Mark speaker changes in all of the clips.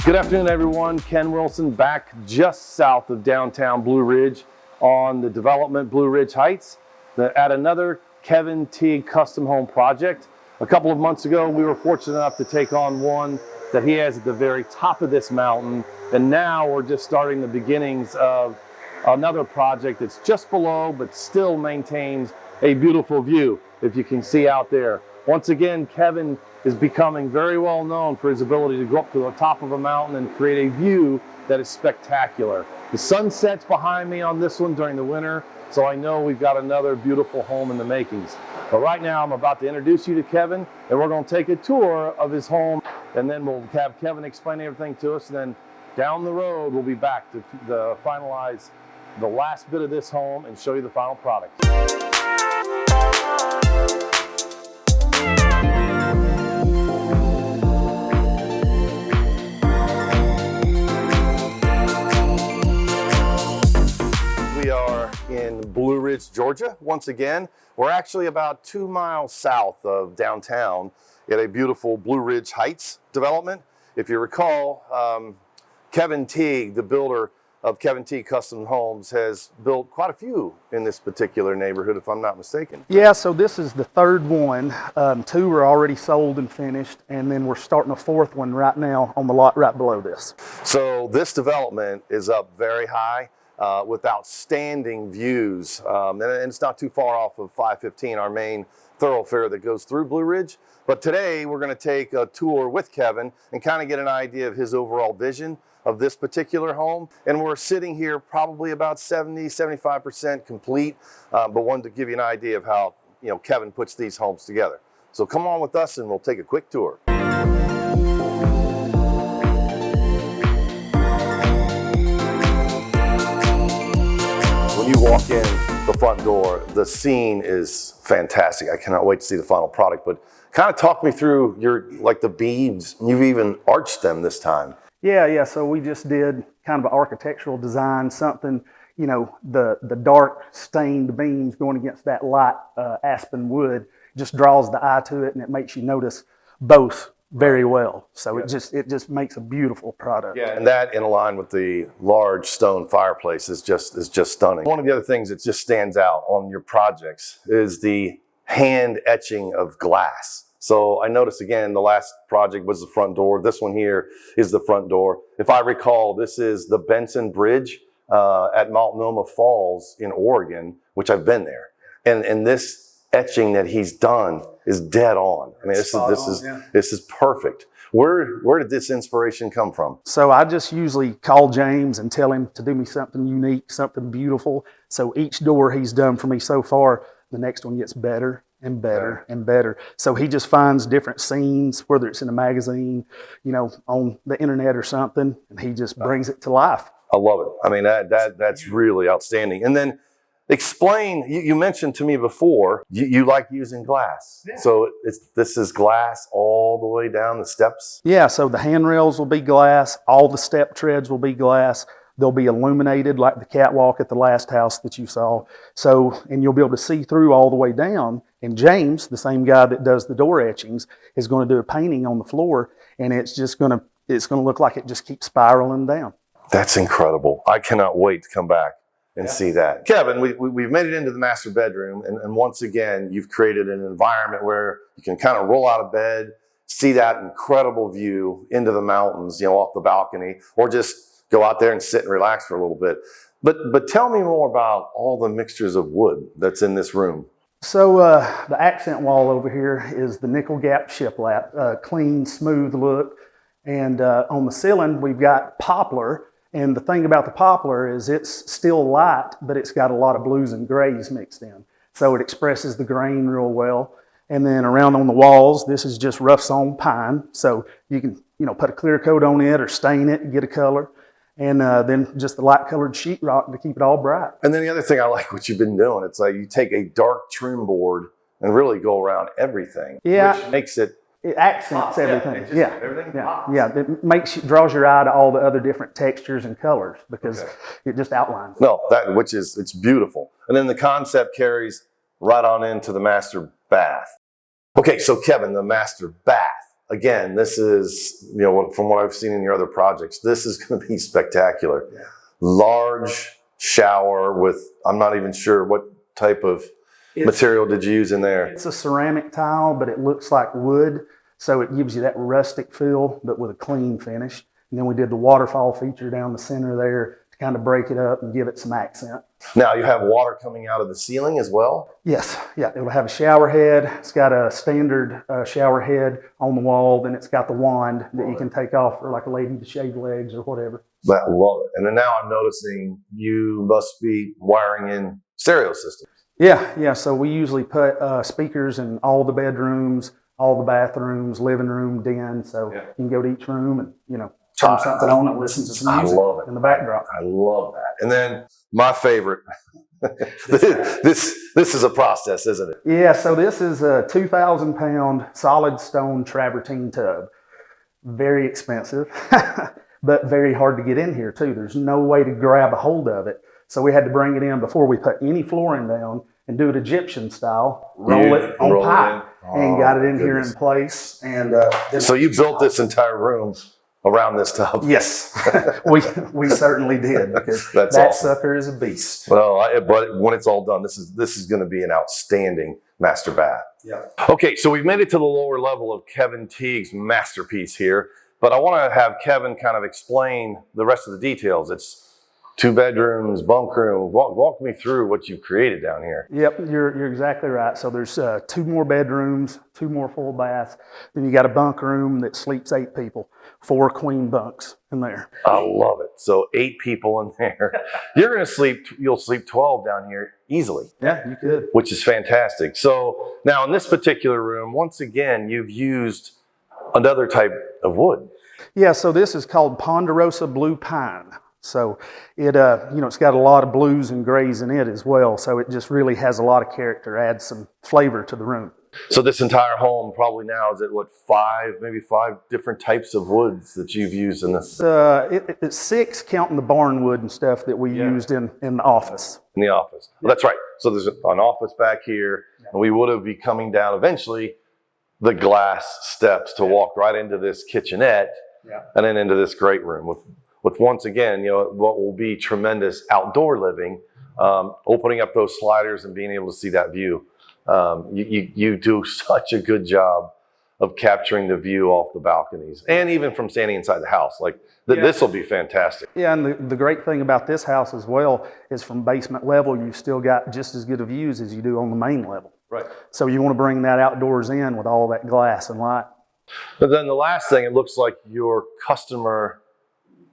Speaker 1: Good afternoon, everyone. Ken Wilson back just south of downtown Blue Ridge on the development Blue Ridge Heights at another Kevin Teague custom home project. A couple of months ago, we were fortunate enough to take on one that he has at the very top of this mountain. And now we're just starting the beginnings of another project that's just below, but still maintains a beautiful view, if you can see out there. Once again, Kevin is becoming very well known for his ability to go up to the top of a mountain and create a view that is spectacular. The sun sets behind me on this one during the winter, so I know we've got another beautiful home in the makings. But right now, I'm about to introduce you to Kevin, and we're going to take a tour of his home, and then we'll have Kevin explain everything to us, and then down the road, we'll be back to finalize the last bit of this home and show you the final product. We are in Blue Ridge, Georgia. Once again, we're actually about 2 miles south of downtown at a beautiful Blue Ridge Heights development. If you recall, Kevin Teague, the builder of Kevin Teague Custom Homes, has built quite a few in this particular neighborhood, if I'm not mistaken.
Speaker 2: Yeah, so this is the third one. 2 were already sold and finished, and then we're starting a 4th one right now on the lot right below this.
Speaker 1: So this development is up very high with outstanding views, and it's not too far off of 515, our main thoroughfare that goes through Blue Ridge. But today we're going to take a tour with Kevin and kind of get an idea of his overall vision of this particular home. And we're sitting here probably about 70–75% complete, but wanted to give you an idea of how Kevin puts these homes together. So come on with us and we'll take a quick tour. When you walk in the front door, the scene is fantastic. I cannot wait to see the final product, but kind of talk me through the beams. You've even arched them this time.
Speaker 2: Yeah, so we just did kind of an architectural design, something, the dark stained beams going against that light aspen wood just draws the eye to it, and it makes you notice both very well. So yeah. It just makes a beautiful product.
Speaker 1: Yeah, and that in line with the large stone fireplace is just stunning. One of the other things that just stands out on your projects is the hand etching of glass. So I noticed again, the last project was the front door. This one here is the front door. If I recall, this is the Benson Bridge at Multnomah Falls in Oregon, which I've been there. And this etching that he's done is dead on. I mean, this is perfect. Where did this inspiration come from?
Speaker 2: So I just usually call James and tell him to do me something unique, something beautiful. So each door he's done for me so far, the next one gets better and better and better. So he just finds different scenes, whether it's in a magazine, on the internet or something, and he just brings it to life.
Speaker 1: I love it. I mean, that's really outstanding. And then explain, you mentioned to me before, you like using glass. Yeah. So this is glass all the way down the steps? Yeah,
Speaker 2: so the handrails will be glass, all the step treads will be glass. They'll be illuminated like the catwalk at the last house that you saw. So, and you'll be able to see through all the way down. And James, the same guy that does the door etchings, is going to do a painting on the floor, and it's going to look like it just keeps spiraling down.
Speaker 1: That's incredible. I cannot wait to come back and see that. Kevin, we've made it into the master bedroom, and once again, you've created an environment where you can kind of roll out of bed, see that incredible view into the mountains, off the balcony, or just go out there and sit and relax for a little bit. But tell me more about all the mixtures of wood that's in this room.
Speaker 2: So the accent wall over here is the nickel gap shiplap, clean, smooth look. And on the ceiling, we've got poplar. And the thing about the poplar is it's still light, but it's got a lot of blues and grays mixed in. So it expresses the grain real well. And then around on the walls, this is just rough sawn pine. So you can, put a clear coat on it or stain it and get a color. And then just the light colored sheetrock to keep it all bright. And then
Speaker 1: the other thing I like what you've been doing, it's like you take a dark trim board and really go around everything.
Speaker 2: Yeah.
Speaker 1: Which makes it
Speaker 2: accents everything.
Speaker 1: Everything pops.
Speaker 2: Yeah. It draws your eye to all the other different textures and colors because it just outlines.
Speaker 1: No, it's beautiful. And then the concept carries right on into the master bath. Okay, so Kevin, the master bath.
Speaker 3: again, this is, you know, from what I've seen in your other projects, this is going to be spectacular.
Speaker 2: Yeah.
Speaker 3: Large shower with, I'm not even sure what type of material did you use in there?
Speaker 2: It's a ceramic tile, but it looks like wood. So it gives you that rustic feel, but with a clean finish. And then we did the waterfall feature down the center there to kind of break it up and give it some accent.
Speaker 3: Now you have water coming out of the ceiling as well?
Speaker 2: Yes, yeah, it'll have a shower head. It's got a standard shower head on the wall, then it's got the wand that you can take off for like a lady to shave legs or whatever.
Speaker 3: I love it. And then now I'm noticing you must be wiring in stereo systems.
Speaker 2: Yeah, so we usually put speakers in all the bedrooms, all the bathrooms, living room, den, so you can go to each room and, you know, turn something on and listen to some music in the backdrop.
Speaker 3: I love that. And then my favorite, this is a process, isn't it?
Speaker 2: Yeah, so this is a 2,000-pound solid stone travertine tub. Very expensive, but very hard to get in here too. There's no way to grab a hold of it. So we had to bring it in before we put any flooring down and do it Egyptian style, roll it on pipe, and got it in here in place. And
Speaker 3: so you built this entire room around this tub?
Speaker 2: Yes, we certainly did, because that awesome. Sucker is a beast.
Speaker 3: Well, but when it's all done, this is going to be an outstanding master bath.
Speaker 2: Yeah.
Speaker 3: Okay, so we've made it to the lower level of Kevin Teague's masterpiece here, but I want to have Kevin kind of explain the rest of the details. It's 2 bedrooms, bunk room. Walk me through what you've created down here.
Speaker 2: Yep, you're exactly right. So there's 2 more bedrooms, 2 more full baths. Then you got a bunk room that sleeps 8 people, 4 queen bunks in there.
Speaker 3: I love it. So 8 people in there. You'll sleep 12 down here easily.
Speaker 2: Yeah, you could.
Speaker 3: Which is fantastic. So now in this particular room, once again, you've used another type of wood.
Speaker 2: Yeah, so this is called Ponderosa Blue Pine. So it, it's got a lot of blues and grays in it as well. So it just really has a lot of character, adds some flavor to the room.
Speaker 3: So this entire home probably now is at what, 5 different types of woods that you've used in this?
Speaker 2: It's 6 counting the barn wood and stuff that we used in the office.
Speaker 3: In the office. Well, that's right. So there's an office back here, and we would have be coming down eventually the glass steps to walk right into this kitchenette and then into this great room with once again, what will be tremendous outdoor living, opening up those sliders and being able to see that view. You do such a good job of capturing the view off the balconies and even from standing inside the house. This will be fantastic.
Speaker 2: Yeah, and the great thing about this house as well is from basement level, you've still got just as good of views as you do on the main level.
Speaker 3: Right.
Speaker 2: So you want to bring that outdoors in with all that glass and light.
Speaker 3: But then the last thing, it looks like your customer,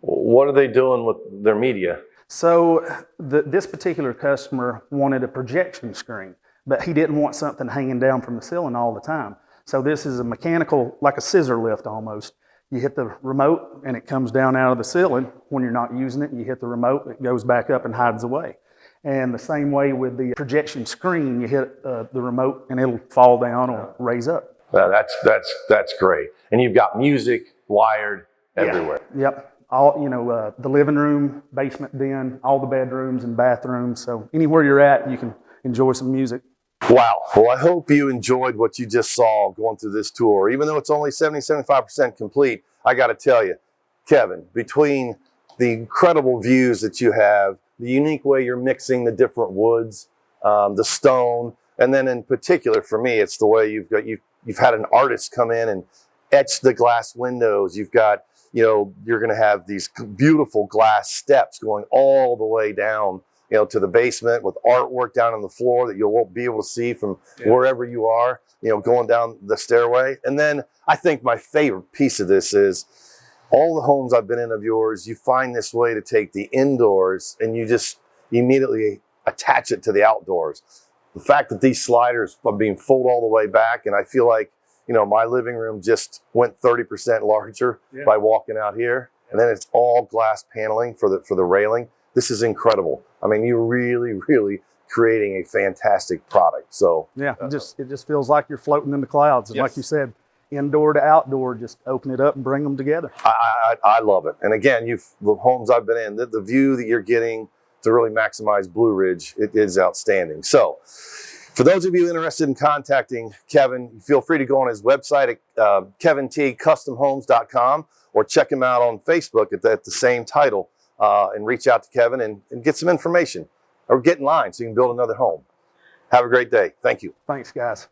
Speaker 3: what are they doing with their media?
Speaker 2: So this particular customer wanted a projection screen, but he didn't want something hanging down from the ceiling all the time. So this is a mechanical, like a scissor lift almost. You hit the remote and it comes down out of the ceiling. When you're not using it, you hit the remote, it goes back up and hides away. And the same way with the projection screen, you hit the remote and it'll fall down or raise up.
Speaker 3: Well, that's great. And you've got music wired everywhere.
Speaker 2: Yep. All, the living room, basement den, all the bedrooms and bathrooms. So anywhere you're at, you can enjoy some music.
Speaker 3: Wow. Well, I hope you enjoyed what you just saw going through this tour. Even though it's only 75% complete, I got to tell you, Kevin, between the incredible views that you have, the unique way you're mixing the different woods, the stone, and then in particular for me, it's the way you've had an artist come in and etch the glass windows. You've got, you're going to have these beautiful glass steps going all the way down, to the basement with artwork down on the floor that you won't be able to see from wherever you are, going down the stairway. And then I think my favorite piece of this is all the homes I've been in of yours, you find this way to take the indoors and you just immediately attach it to the outdoors. The fact that these sliders are being folded all the way back, and I feel like, my living room just went 30% larger by walking out here. And then it's all glass paneling for the railing. This is incredible. I mean, you're really, really creating a fantastic product. So
Speaker 2: yeah, it just feels like you're floating in the clouds. And like you said, indoor to outdoor, just open it up and bring them together.
Speaker 3: I love it. And again, the homes I've been in, the view that you're getting to really maximize Blue Ridge, it is outstanding. So For those of you interested in contacting Kevin, feel free to go on his website at KevinTeagueCustomHomes.com or check him out on Facebook at the same title and reach out to Kevin and get some information or get in line so you can build another home. Have a great day. Thank you.
Speaker 2: Thanks, guys.